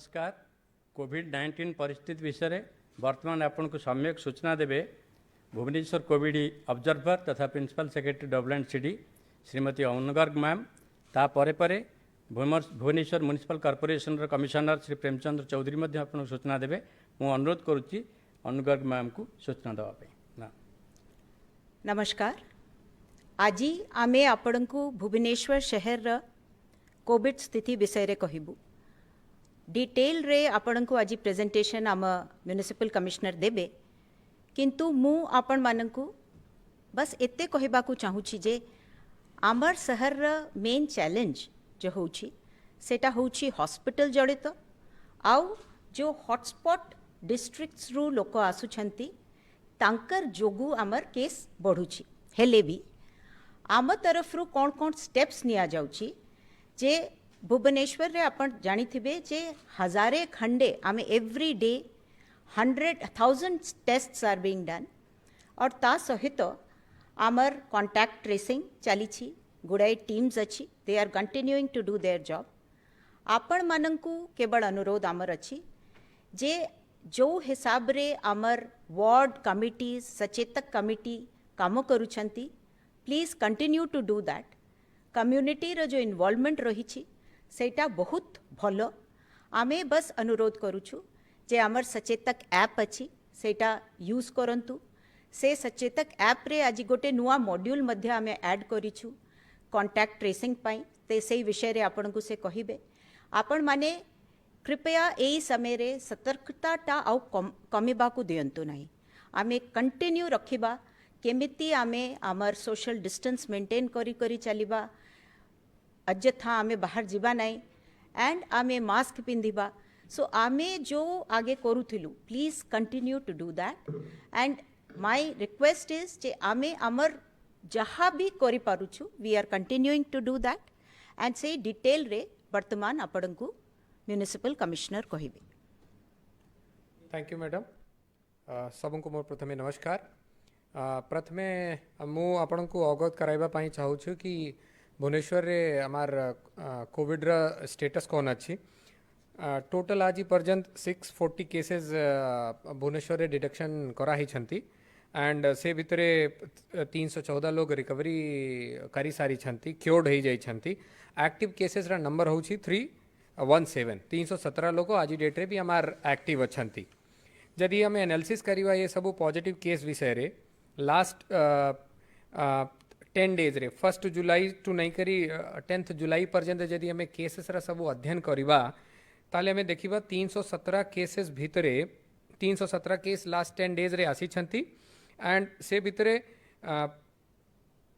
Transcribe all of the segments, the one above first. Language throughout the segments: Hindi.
नमस्कार। कोविड-19 परिस्थिति विषय वर्तमान आपन को सम्यक सूचना देवे भुवनेश्वर कोविड ऑब्जर्वर तथा principal secretary WNCD Shrimati Anu Garg ma'am ता परे परे Bhubaneswar municipal corporation commissioner Shri Premchandra Chaudhary मध्य आपन सूचना देवे। मु अनुरोध करुच्ची अनुगर्ग मैम को सूचना देवाई ना। नमस्कार। आज आमे आपण को भुवनेश्वर शहर कोविड स्थिति विषय रे कहिबू। डिटेल रे आपण को आज प्रेजेंटेशन आम म्युनिसिपल कमिश्नर देबे, किंतु मु आपण मानकु बस एते कहबा को चाहूची जे आमर शहर मेन चैलेंज जो होची सेटा होची हॉस्पिटल जड़ित आउ जो हॉटस्पॉट डिस्ट्रिक्ट्स रु लोक आसुछंती तांकर जोगु आमर केस बढ़ुची। हेले भी आम तरफ रु कौन कौन स्टेप्स निया जाउची जे भुवनेश्वर रे आपण जानी थिबे जे हजारे खंडे आमे every day 100,000 tests are being done और ता सहित आमर कॉन्टैक्ट ट्रेसिंग चलीछि। गुड़ाई टीम्स अच्छी, they are continuing to do their job. आपण मानंकु केवल अनुरोध आमर अच्छी जे जो हिसाब रे आमर वार्ड कमिटीज सचेतक कमिटी काम करूछंती please continue to do that. Community रो जो इन्वॉल्वमेंट रही सेटा बहुत भलो। आमे बस अनुरोध करूछु जे आमर सचेतक ऐप अच्छी सेटा यूज करंतु। से सचेतक ऐप रे आज गोटे नुआ मॉड्यूल मध्य आमे ऐड करिछु कॉन्टैक्ट ट्रेसिंग पाई। ते से विषय रे आपण को से कहिबे। आपण माने कृपया एई समय रे सतर्कताटा आउ कमिबा को दियंतु नाही। आमे कंटिन्यू रखिबा केमिति आमे आमर सोशल डिस्टेंस मेंटेन करी करी चलिबा। अजथा आमे बाहर जीवा नहीं एंड आमे मास्क पिंधिबा। सो आमे जो आगे करूथिलु please continue to do that and my request is जे आमे आमर जहाँ भी करि पारुछु we are continuing to do that and से डिटेल रे वर्तमान आपण को म्युनिसिपल कमिश्नर कहिबे। Thank you madam. सबको मोर प्रथमे नमस्कार। प्रथमे मु आपण को अवगत कराइबा पई चाहू छु कि भुवनेश्वर रे आमार कोविड रा स्टेटस कौन अच्छी। टोटल आज पर्यंत 640 केसेस भुवनेश्वर रे डिटेक्शन करा ही छंती एंड से भितरे 314 लोग रिकवरी करी सारी छंती, क्योर्ड हो जाई छंती। एक्टिव केसेस रा नंबर होची 317। 317 लोग आज डेट रे भी आमार एक्टिव अछंती। जदि हमें एनालिसिस करिवा ये सब पॉजिटिव केस विषय रे लास्ट 10 डेज रे 1 जुलाई टू नहीं करी 10 जुलाई पर्यंत जदि हमें केसेस रा सब अध्ययन करिवा ताले हमें देखिबा 317 केसेस भितरे 317 केस लास्ट 10 डेज रे आसी छंती एंड से भितरे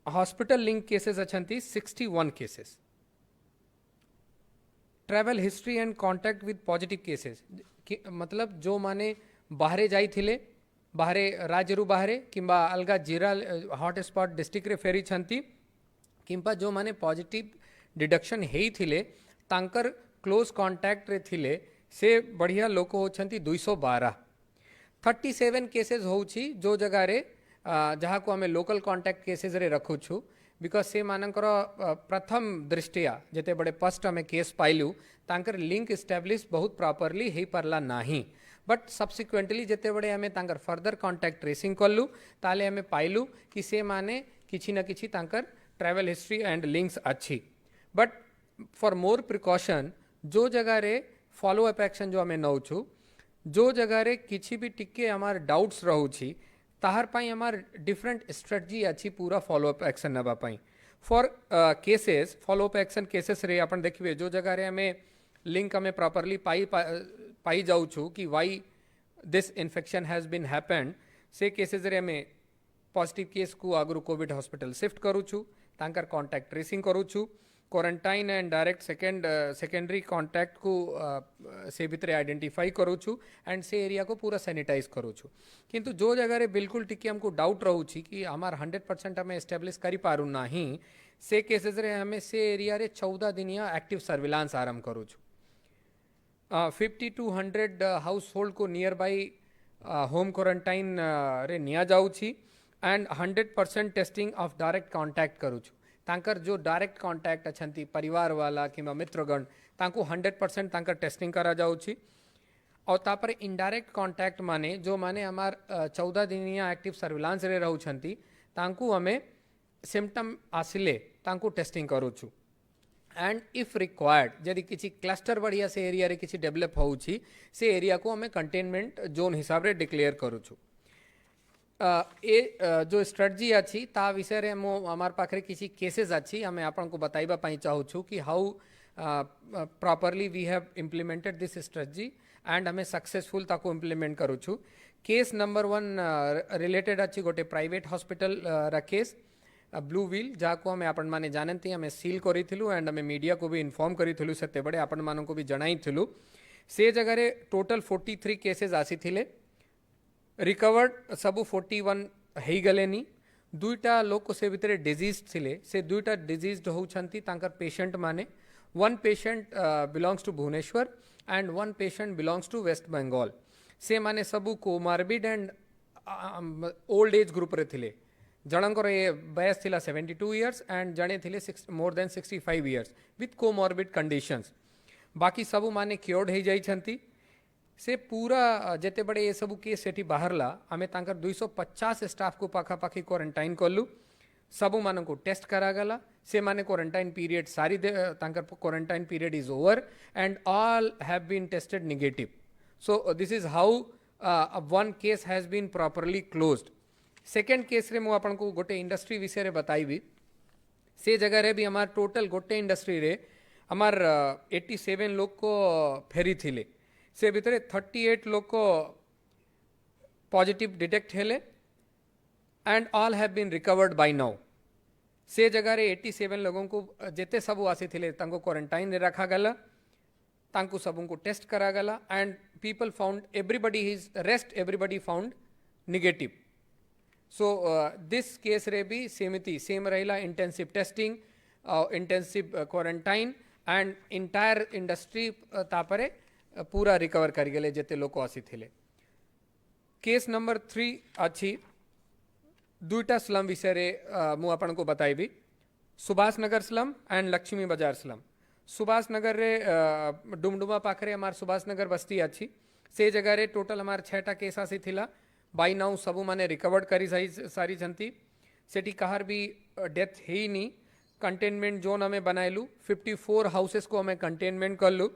हॉस्पिटल लिंक केसेस अछंती 61 cases. Travel history and contact with positive cases मतलब जो माने बाहरे जाई थिले बाहरे राज्य रु बाहरे किंबा अलगा जिला हॉटस्पॉट डिस्ट्रिक्ट रे फेरी छंती किंबा जो माने पॉजिटिव डिडक्शन हेई थिले तांकर क्लोज कांटेक्ट रे थिले से बढ़िया लोक होछंती 212। 37 केसेस होउछि जो जगह रे जहाँ को हमें लोकल कांटेक्ट केसेस रे रखु छु बिकॉज से मानकर प्रथम दृष्टिया जेते बड़े फर्स्ट हमें केस पाइलु तांकर लिंक एस्टैब्लिश बहुत प्रॉपरली हेई परला नाही। बट सब्सिक्वेंटली जेते बड़े हमें तांकर फर्दर कांटेक्ट ट्रेसिंग कलु ताले हमें पाइलु कि से माने किछि न किछि तांकर ट्रैवल हिस्ट्री एंड लिंक्स अच्छी। बट फॉर मोर प्रिकॉशन जो जगह रे फॉलो अप एक्शन जो हमें नौ छु जो जगह रे किछि भी टिके हमार डाउट्स रहउछि ताहर पाई हमार डिफरेंट स्ट्रेटजी अच्छी पूरा फॉलो अप एक्शन नबा पाई। For cases follow up action cases रे अपन देखिए जो जगह रे हमें लिंक हमें प्रॉपरली पाई जाऊ छु कि why this infection has been happened से केसेस रे हमें पॉजिटिव केस को आगु कोविड हॉस्पिटल शिफ्ट करू छु तांकर कांटेक्ट ट्रेसिंग करू छु quarantine and direct secondary contact को से भितर आइडेंटिफाई करू छु एंड से एरिया को पूरा सैनिटाइज करू छु। किंतु जो जगह रे बिल्कुल टिके हमको डाउट रहू छी कि हमार 100% हमें एस्टेब्लिश करी पारू नाही से केसेस रे हमें से एरिया रे 14 दिनिया एक्टिव सर्विलांस आरंभ करू छु। 50 to 100 हाउस होल्ड को नियर बाई होम क्वारंटाइन रे निया जाऊ छी and 100% testing of direct contact करू छु। तांकर जो डायरेक्ट कांटेक्ट अछंती परिवार वाला कि मित्रगण तांकू 100% तांकर टेस्टिंग करा जाउची और तापर इनडायरेक्ट कांटेक्ट माने जो माने हमार 14 दिनिया एक्टिव सर्विलांस रे रहउछंती तांकू हमें सिम्पटम आसिले तांकू टेस्टिंग करूछु एंड इफ रिक्वायर्ड यदि किसी क्लस्टर बढ़िया से एरिया रे किसी डेवलप होउची से एरिया को हमें कंटेनमेंट जोन हिसाब रे डिक्लेयर करूछु जो स्ट्रेटजी अच्छी ता विषय रे मो हमार पाखरे किसी केसेस अच्छी हमें आपन को बताइबा पाई चाहूछु कि how properly we have implemented this strategy and हमें सक्सेसफुल ताको इम्प्लीमेंट करूछु केस नंबर 1 रिलेटेड अच्छी गोटे प्राइवेट हॉस्पिटल रा केस ब्लू व्हील जाको हमें आपण माने जानती हमें सील करिथिलु एंड हमें मीडिया को भी इन्फॉर्म करिथिलु सेते बड़े आपण मानन को भी जणाइथिलु से जगह रे टोटल 43 केसेस आसी थिले रिकवर्ड सबू 41 हेई गलेनी दुईटा लोक से भितर डिजीज थिले से दुईटा डिजीज होउछंती तांकर पेशेंट माने one patient belongs to Bhubaneswar and one patient belongs to West Bengal से माने सबू comorbid and old age group रे थिले जनकर ये बयस थिला 72 इयर्स एंड जणे थिले more than 65 years with comorbid conditions बाकी सबू माने क्योर्ड हो जाइछंती से पूरा जेते बड़े ये सबू केस सेठी बाहरला आमे तांकर 250 स्टाफ को पाखापाखी क्वारंटाइन कलु सबू मान को टेस्ट करागला से माने क्वारंटाइन पीरियड सारी तांकर quarantine period is over and all have been tested negative so this is how one case has been properly closed second case रे मु आपन को गोटे इंडस्ट्री विषय रे बताइबी से जगह रे भी हमार टोटल गोटे इंडस्ट्री रे हमार 87 लोग को फेरी थिले से भितर 38 लोग को पॉजिटिव डिटेक्ट हेले and all have been recovered by now से जगह रे 87 लोगों को जेते सबू आसी थिले तांको क्वारंटाइन रे रखा गला तांको सबू को टेस्ट करा गला and people found everybody found negative so this case रे भी सेमिति सेम रहिला intensive testing intensive quarantine and entire industry तापरे पूरा रिकवर कर गले जेते लोक आसी थिले केस नंबर 3 अच्छी दुईटा स्लम विषय रे मु आपन को बताइबी सुभाष नगर स्लम एंड लक्ष्मी बाजार स्लम सुभाष नगर रे डुमडुमा पाखरे हमार सुभाष नगर बस्ती अच्छी से जगह रे टोटल हमार 6टा केस आसी थिला बाय नाउ सबू माने रिकवर्ड करी सारी छंती सेठी कहार भी डेथ है नहीं कंटेनमेंट जोन हमें बनाइलु 54 हाउसेस को हमें कंटेनमेंट करलु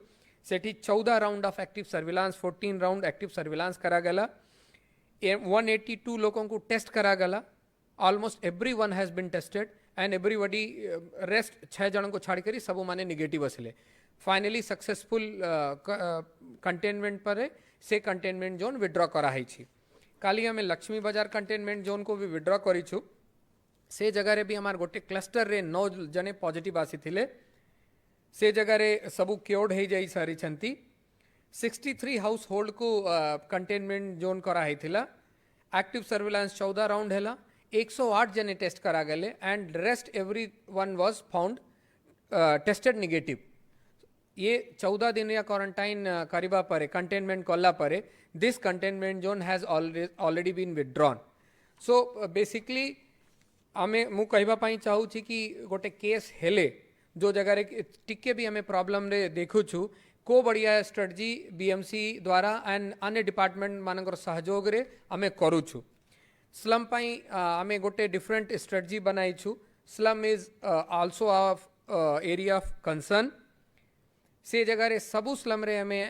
सेठी 14 round of active surveillance 14 round active surveillance करा गला 182 लोगों को टेस्ट करा गला almost everyone has been tested and everybody rest 6 जनों को छाड़ करी सबू माने नेगेटिव असले फाइनली सक्सेसफुल कंटेनमेंट पर से कंटेनमेंट जोन विड्रॉ करा है छी काली हमें लक्ष्मी बाजार कंटेनमेंट जोन को भी विड्रॉ करीछु से जगह रे भी हमार गोटे क्लस्टर रे 9 जने पॉजिटिव आसी थिले से जगह रे सबू क्योर्ड हो जाई सारी छंती 63 हाउस होल्ड को कंटेनमेंट जोन करा है थिला एक्टिव सर्विलांस 14 राउंड हैला 108 जने टेस्ट करा गले and rest everyone was found tested negative ये 14 दिन या क्वारंटाइन करिबा परे कंटेनमेंट कला परे this containment zone has already been withdrawn so basically आमे मु कहबा पाई चाहू छी कि गोटे केस हेले जो जगह रे टिके भी हमें प्रॉब्लम रे देखु छु को बढ़िया स्ट्रेटजी बीएमसी द्वारा एंड अन्य डिपार्टमेंट मानकर सहयोग रे हमें करू छु स्लम पाई हमें गोटे डिफरेंट स्ट्रेटजी बनाई छु slum is also of area of concern से जगह रे सबू स्लम रे हमें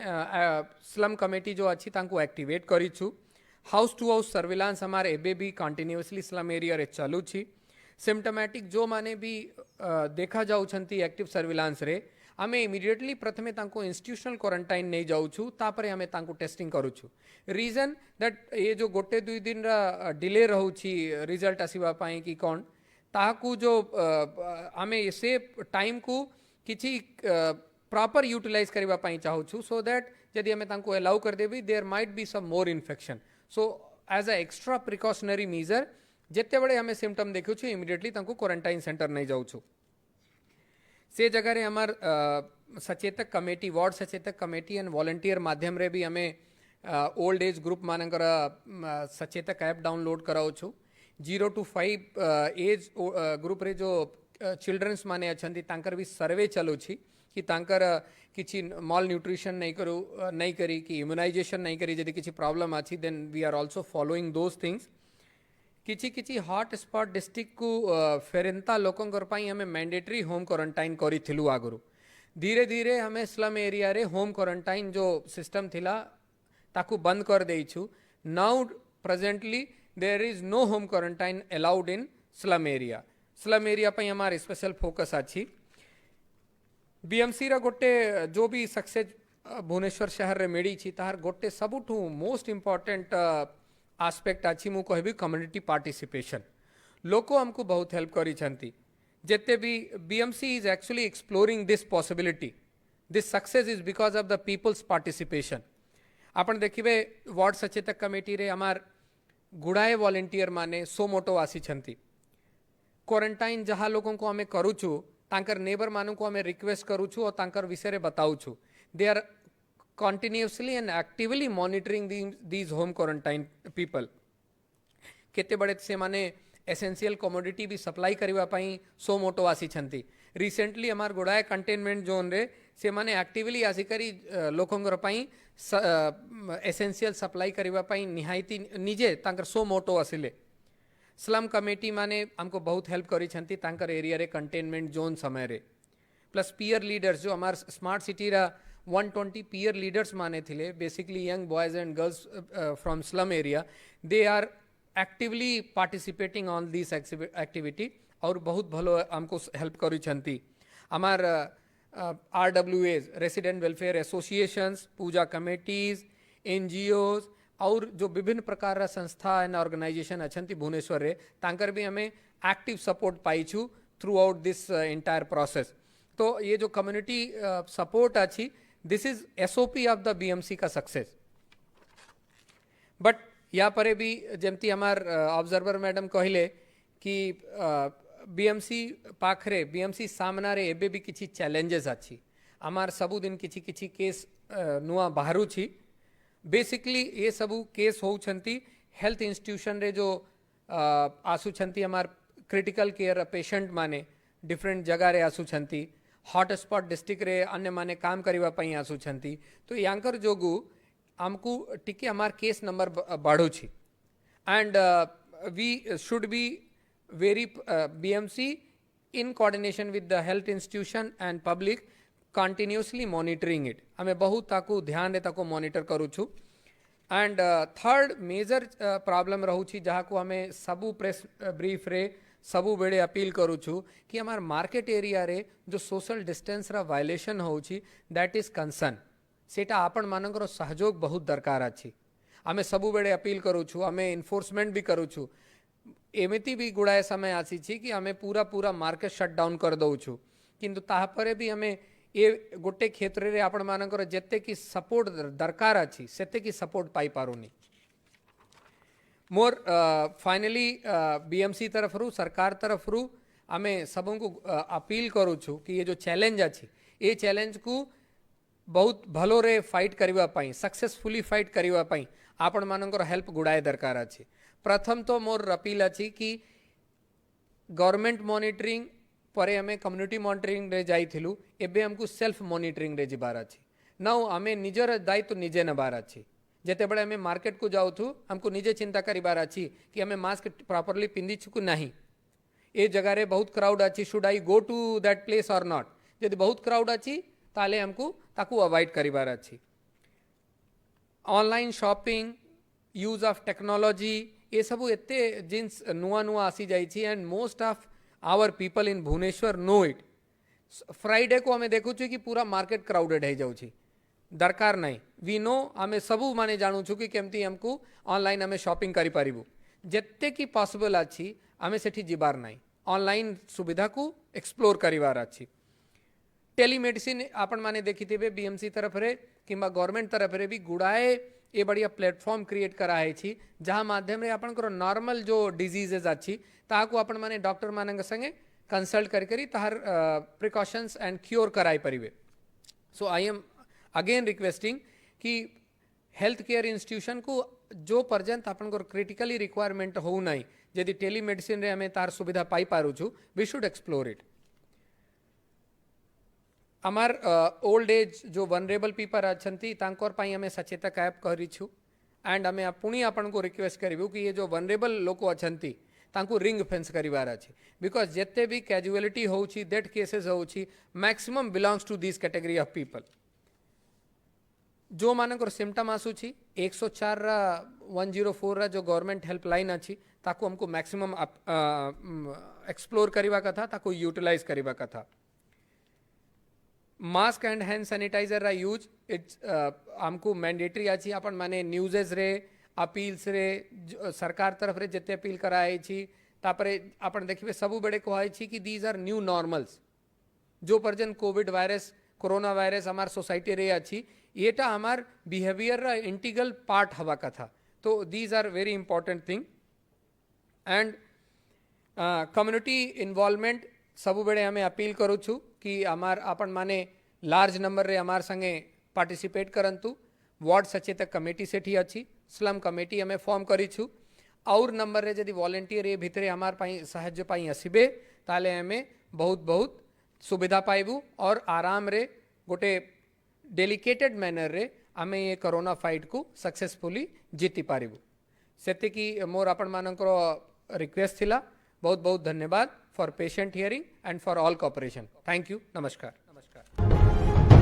स्लम कमेटी जो अच्छी तांको एक्टिवेट करी छु हाउस टू हाउस सर्विलांस हमारे एबे भी कंटिन्यूअसली स्लम एरिया रे चालू छी सिम्टोमेटिक जो माने भी देखा जाऊ छंती एक्टिव सर्विलांस रे हमें इमीडिएटली प्रथमे तांको इंस्टीट्यूशनल क्वारंटाइन नहीं जाऊ छु तापरे हमें तांको टेस्टिंग करू छु रीजन दैट ये जो गोटे 2 दिन रा डिले रहू छी रिजल्ट आसीबा पाई कि कोन ताकू जो हमें से टाइम को किछि प्रॉपर यूटिलाइज करबा पाई चाहू छु सो दैट यदि हमें तांको अलाउ कर देबी there might be some more infection so as a extra precautionary measure जिते बड़े हमें सिम्टम देखु छु इमीडिएटली तांको क्वारंटाइन सेंटर नहीं जाऊ छु से जगह रे हमार सचेतक कमेटी वार्ड सचेतक कमेटी एंड वॉलंटियर माध्यम रे भी हमें ओल्ड एज ग्रुप मानकर सचेतक ऐप डाउनलोड कराऊ छु 0 to 5 एज ग्रुप रे जो चिल्ड्रन्स माने अछंती तांकर भी सर्वे चलो छी कि तांकर किछि मॉल न्यूट्रिशन नहीं करी कि इम्युनाइजेशन नहीं करी जदि किछि प्रॉब्लम अछि then we are also following those things किछि किछि हॉट स्पॉट डिस्ट्रिक्ट को फेरेंता लोकंकर पई हमें मैंडेटरी होम क्वारंटाइन करिथिलु आगुरु धीरे धीरे हमें स्लम एरिया रे होम क्वारंटाइन जो सिस्टम थिला ताकू बंद कर देइछु now presently there is no home quarantine allowed in slum area पई हमार स्पेशल फोकस अछि बीएमसी रा गोटे जो भी सक्सेस भुवनेश्वर शहर रे मिली छी तार गोटे सबुठू मोस्ट इंपोर्टेंट आस्पेक्ट अच्छी मु कहबी कम्युनिटी पार्टिसिपेशन लोको हमको बहुत हेल्प करी छंती जेते भी BMC is actually exploring this possibility this success is because of the peoples participation आपण देखिबे वार्ड सचेतक कमिटी रे हमार गुड़ाए वॉलंटियर माने सो मोटो आसी छंती क्वारंटाइन जहाँ लोगों को हमें करूछु तांकर नेबर मानू को हमें रिक्वेस्ट करूछु और तांकर विषय रे बताऊछु they are continuously and actively monitoring these home quarantine people केते बड़े से माने एसेंशियल कमोडिटी भी सप्लाई करबा पई सो मोटो आसी छंती रिसेंटली हमार गुड़ाए कंटेनमेंट जोन रे से माने एक्टिवली आसी करी लोकंगर पई एसेंशियल सप्लाई करबा पई निहायती निजे तांकर सो मोटो आसिले स्लम कमिटी माने हमको बहुत हेल्प करी छंती तांकर एरिया रे कंटेनमेंट जोन समय रे प्लस पीयर लीडर्स जो हमार स्मार्ट सिटी रा 120 peer leaders माने थिले basically young boys and girls from slum area they are actively participating on this activity और बहुत भलो हमको हेल्प करी छंती हमार RWAs रेसिडेंट वेलफेयर एसोसिएशंस पूजा कमिटीज NGOs और जो विभिन्न प्रकार रा संस्था एंड ऑर्गेनाइजेशन अछंती भुवनेश्वर रे तांकर भी हमें एक्टिव सपोर्ट पाइछु throughout this entire process तो ये जो कम्युनिटी सपोर्ट अच्छी this is SOP of the BMC का सक्सेस बट यहाँ पर भी जमती हमार ऑब्जर्वर मैडम कहले कि BMC पाखरे BMC सामना रे एबे भी किछि चैलेंजेस अच्छी हमार सबु दिन किछि किछि केस नुआ बाहरु छी बेसिकली ये सबु केस हो छंती हेल्थ इंस्टीट्यूशन रे जो आसु छंती हमार क्रिटिकल केयर पेशेंट माने डिफरेंट जगह रे आसु छंती हॉटस्पॉट डिस्ट्रिक्ट रे अन्य माने काम करबा पई आसु छंती तो यांकर जोगु हमकु टिके हमार केस नंबर बढ़ो छी and we should be very BMC in coordination with the health institution and public continuously monitoring it हमें बहुत ताकू ध्यान दे ताकू मॉनिटर करू छु एंड थर्ड मेजर प्रॉब्लम रहू छी जहाँ को हमें सबू प्रेस ब्रीफ रे सबू बेड़े अपील करू छु कि हमार मार्केट एरिया रे जो सोशल डिस्टेंस रा वायलेशन हो छी दैट इज कंसर्न सेटा आपण मानकर सहयोग बहुत दरकार अछि हमें सबू बेड़े अपील करू छु हमें इन्फोर्समेंट भी करू छु एमिति भी गुड़ाए समय आसी छी कि हमें पूरा पूरा मार्केट शट डाउन कर दउ छु किंतु ताहा परे भी हमें ये गोटे क्षेत्र रे आपण मानकर जेते की सपोर्ट दरकार अछि सेते की सपोर्ट पाई पारुनी मोर फाइनली BMC तरफ रु सरकार तरफ रु हमें सबों को अपील करू छु कि ये जो चैलेंज अछि ये चैलेंज को बहुत भलो रे फाइट करबा पई सक्सेसफुली फाइट करबा पई आपण मानकर हेल्प गुड़ाए दरकार अछि प्रथम तो मोर अपील अछि कि गवर्नमेंट मॉनिटरिंग परे हमें कम्युनिटी मॉनिटरिंग रे जाइथिलु एबे हमको सेल्फ मॉनिटरिंग रे जिबार अछि नाउ हमें निजर दायित्व निजे नबार अछि जेते बड़े हमें मार्केट को जाऊ थु हमको निजे चिंता करिबार अछि कि हमें मास्क प्रॉपर्ली पिंदी छुकु नहीं ए जगह रे बहुत क्राउड अछि should I go to that place or not यदि बहुत क्राउड अछि ताले हमको ताकू अवॉइड करिबार अछि online shopping use of technology ये सब एते जिन्स नुआ नुआ आसी जाई छी and most of our people in Bhubaneswar know it Friday को हमें देखु छी कि पूरा मार्केट क्राउडेड है जाऊ छी दरकार नहीं वी नो हमें सबू माने जानू छु कि केमती हमको ऑनलाइन हमें शॉपिंग करि पारिबु जेते की पॉसिबल अछि हमें सेठी जिबार नहीं ऑनलाइन सुविधा को एक्सप्लोर करिवार अछि टेलीमेडिसिन आपण माने देखिथिबे BMC तरफ रे किंबा गवर्नमेंट तरफ रे भी गुड़ाए ये बढ़िया प्लेटफॉर्म क्रिएट कराए छी जहाँ माध्यम रे आपनकर नॉर्मल जो डिजीजेस अछि ताकू आपण माने डॉक्टर मानक संगे कंसल्ट करी तार प्रिकॉशंस एंड क्योर कराई परिबे सो आई एम अगेन रिक्वेस्टिंग कि हेल्थ केयर इंस्टीट्यूशन को जो पर्यंत आपनकर क्रिटिकली रिक्वायरमेंट हो नहीं यदि टेलीमेडिसिन रे हमें तार सुविधा पाई पारू छु वी शुड एक्सप्लोर इट आमार ओल्ड एज जो वनरेबल पीपल अच्छी तांकर पाई हमें सचेतक ऐप करूँ एंड आम पुणी आपन को रिक्वेस्ट करूँ कि ये जो वनरेबल लोक अच्छी तांकु रिंग फेंस करिवार अछि बिकॉज जिते भी कैजुअलिटी होउछि डेथ केसेस होउछि maximum belongs to this category of people जो मानकर सिम्पटम आसुछि 104 रा 104 रा जो गवर्नमेंट हेल्पलाइन अछि ताकू हमको मैक्सिमम एक्सप्लोर करिवा कथा ताकू यूटिलाइज करिवा कथा मास्क एंड हैंड सैनिटाइजर रा यूज इट्स हमको मैंडेटरी अछि अपन माने न्यूज़ेस रे अपील्स रे सरकार तरफ रे जते अपील कराई छी तापरे आपण देखिबे सबु बेडे कहै छी कि दीज आर न्यू नॉर्मल्स जो पर्यंत कोविड वायरस कोरोना वायरस हमार सोसाइटी रे अछि एटा हमार बिहेवियर रा इंटीग्रल पार्ट हवा कथा तो these are very important thing and community involvement सबु बेडे हमें अपील करू छु कि हमार आपण माने लार्ज नंबर रे हमार संगे पार्टिसिपेट करंतु वार्ड सचेतक कमेटी सेठी अच्छी स्लम कमेटी हमें फॉर्म करी छु और नंबर रे यदि वॉलंटियर ये भितरे हमार पाई साहाय्य पाई आसबे ताले हमें बहुत बहुत सुविधा पाइबू और आराम रे गोटे डेलिकेटेड मैनर रे हमें ये कोरोना फाइट को सक्सेसफुली जीति पारिबू सेति की मोर आपण मानकर रिक्वेस्ट थिला बहुत बहुत धन्यवाद for patient hearing and for all cooperation thank you नमस्कार नमस्कार